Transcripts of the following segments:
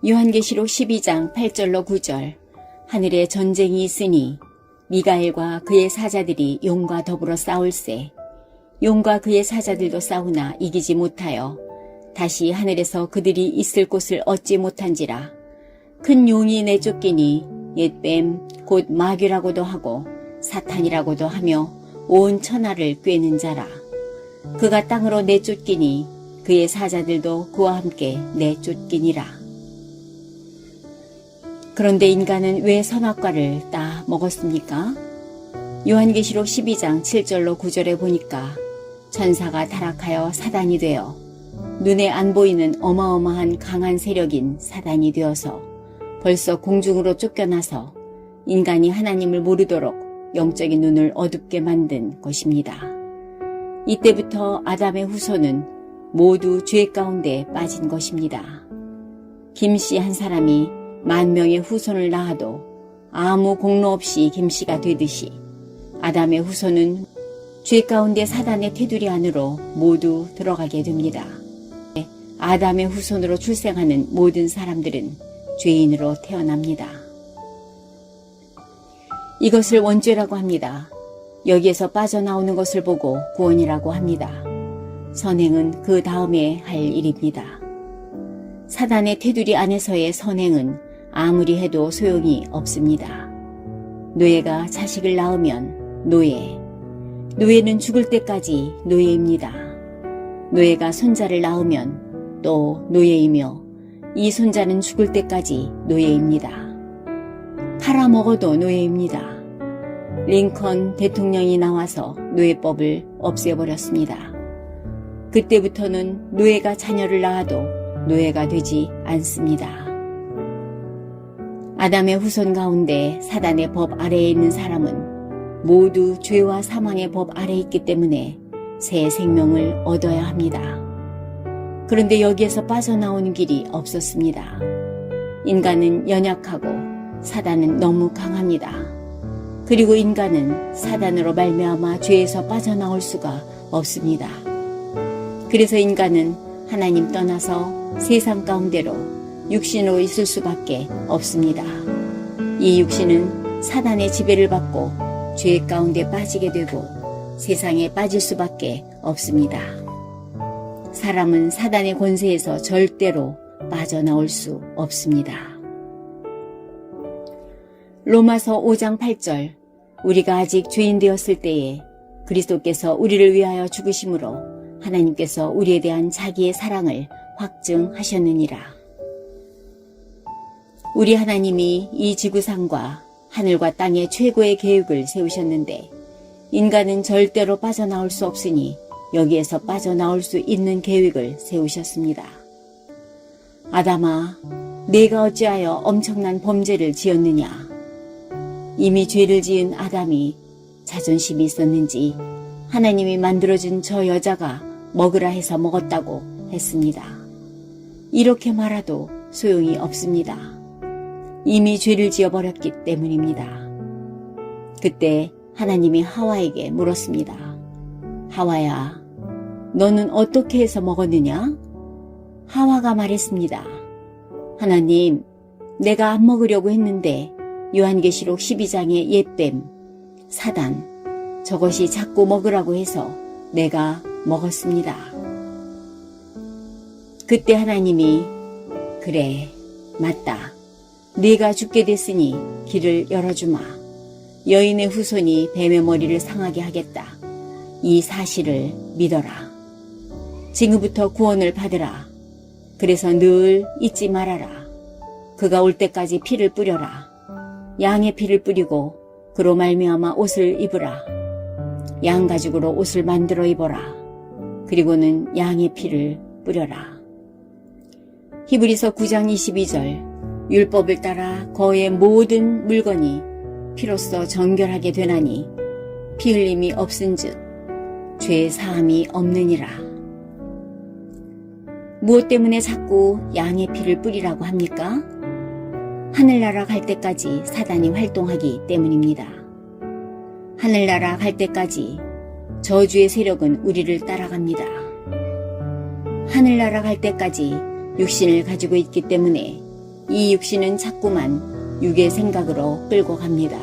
요한계시록 12장 8절로 9절. 하늘에 전쟁이 있으니 미가엘과 그의 사자들이 용과 더불어 싸울세. 용과 그의 사자들도 싸우나 이기지 못하여 다시 하늘에서 그들이 있을 곳을 얻지 못한지라. 큰 용이 내쫓기니 옛뱀 곧 마귀라고도 하고 사탄이라고도 하며 온 천하를 꿰는 자라. 그가 땅으로 내쫓기니 그의 사자들도 그와 함께 내쫓기니라. 그런데 인간은 왜 선악과를 따 먹었습니까? 요한계시록 12장 7절로 9절에 보니까 천사가 타락하여 사단이 되어 눈에 안 보이는 어마어마한 강한 세력인 사단이 되어서 벌써 공중으로 쫓겨나서 인간이 하나님을 모르도록 영적인 눈을 어둡게 만든 것입니다. 이때부터 아담의 후손은 모두 죄 가운데 빠진 것입니다. 김씨 한 사람이 10,000명의 후손을 낳아도 아무 공로 없이 김씨가 되듯이 아담의 후손은 죄 가운데 사단의 테두리 안으로 모두 들어가게 됩니다. 아담의 후손으로 출생하는 모든 사람들은 죄인으로 태어납니다. 이것을 원죄라고 합니다. 여기에서 빠져나오는 것을 보고 구원이라고 합니다. 선행은 그 다음에 할 일입니다. 사단의 테두리 안에서의 선행은 아무리 해도 소용이 없습니다. 노예가 자식을 낳으면 노예는 죽을 때까지 노예입니다. 노예가 손자를 낳으면 또 노예이며 이 손자는 죽을 때까지 노예입니다. 팔아먹어도 노예입니다. 링컨 대통령이 나와서 노예법을 없애버렸습니다. 그때부터는 노예가 자녀를 낳아도 노예가 되지 않습니다. 아담의 후손 가운데 사단의 법 아래에 있는 사람은 모두 죄와 사망의 법 아래에 있기 때문에 새 생명을 얻어야 합니다. 그런데 여기에서 빠져나오는 길이 없었습니다. 인간은 연약하고 사단은 너무 강합니다. 그리고 인간은 사단으로 말미암아 죄에서 빠져나올 수가 없습니다. 그래서 인간은 하나님 떠나서 세상 가운데로 육신으로 있을 수밖에 없습니다. 이 육신은 사단의 지배를 받고 죄 가운데 빠지게 되고 세상에 빠질 수밖에 없습니다. 사람은 사단의 권세에서 절대로 빠져나올 수 없습니다. 로마서 5장 8절. 우리가 아직 죄인 되었을 때에 그리스도께서 우리를 위하여 죽으심으로 하나님께서 우리에 대한 자기의 사랑을 확증하셨느니라. 우리 하나님이 이 지구상과 하늘과 땅의 최고의 계획을 세우셨는데 인간은 절대로 빠져나올 수 없으니 여기에서 빠져나올 수 있는 계획을 세우셨습니다. 아담아, 내가 어찌하여 엄청난 범죄를 지었느냐? 이미 죄를 지은 아담이 자존심이 있었는지 하나님이 만들어준 저 여자가 먹으라 해서 먹었다고 했습니다. 이렇게 말해도 소용이 없습니다. 이미 죄를 지어버렸기 때문입니다. 그때 하나님이 하와에게 물었습니다. 하와야, 너는 어떻게 해서 먹었느냐? 하와가 말했습니다. 하나님, 내가 안 먹으려고 했는데 요한계시록 12장의 옛뱀, 사단, 저것이 자꾸 먹으라고 해서 내가 먹었습니다. 그때 하나님이 그래, 맞다. 네가 죽게 됐으니 길을 열어주마. 여인의 후손이 뱀의 머리를 상하게 하겠다. 이 사실을 믿어라. 지금부터 구원을 받으라. 그래서 늘 잊지 말아라. 그가 올 때까지 피를 뿌려라. 양의 피를 뿌리고 그로 말미암아 옷을 입으라. 양 가죽으로 옷을 만들어 입어라. 그리고는 양의 피를 뿌려라. 히브리서 9장 22절. 율법을 따라 거의 모든 물건이 피로써 정결하게 되나니 피 흘림이 없은즉 죄 사함이 없느니라. 무엇 때문에 자꾸 양의 피를 뿌리라고 합니까? 하늘나라 갈 때까지 사단이 활동하기 때문입니다. 하늘나라 갈 때까지 저주의 세력은 우리를 따라갑니다. 하늘나라 갈 때까지 육신을 가지고 있기 때문에 이 육신은 자꾸만 육의 생각으로 끌고 갑니다.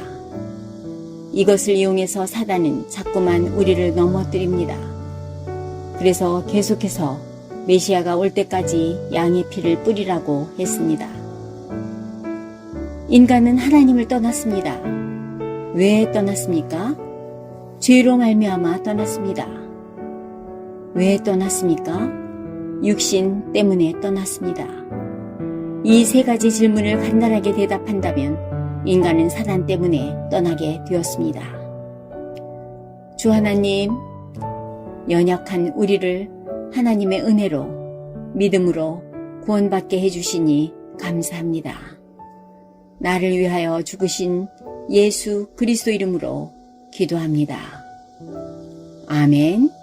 이것을 이용해서 사단은 자꾸만 우리를 넘어뜨립니다. 그래서 계속해서 메시아가 올 때까지 양의 피를 뿌리라고 했습니다. 인간은 하나님을 떠났습니다. 왜 떠났습니까? 죄로 말미암아 떠났습니다. 왜 떠났습니까? 육신 때문에 떠났습니다. 이 세 가지 질문을 간단하게 대답한다면 인간은 사단 때문에 떠나게 되었습니다. 주 하나님, 연약한 우리를 하나님의 은혜로 믿음으로 구원받게 해주시니 감사합니다. 나를 위하여 죽으신 예수 그리스도 이름으로 기도합니다. 아멘.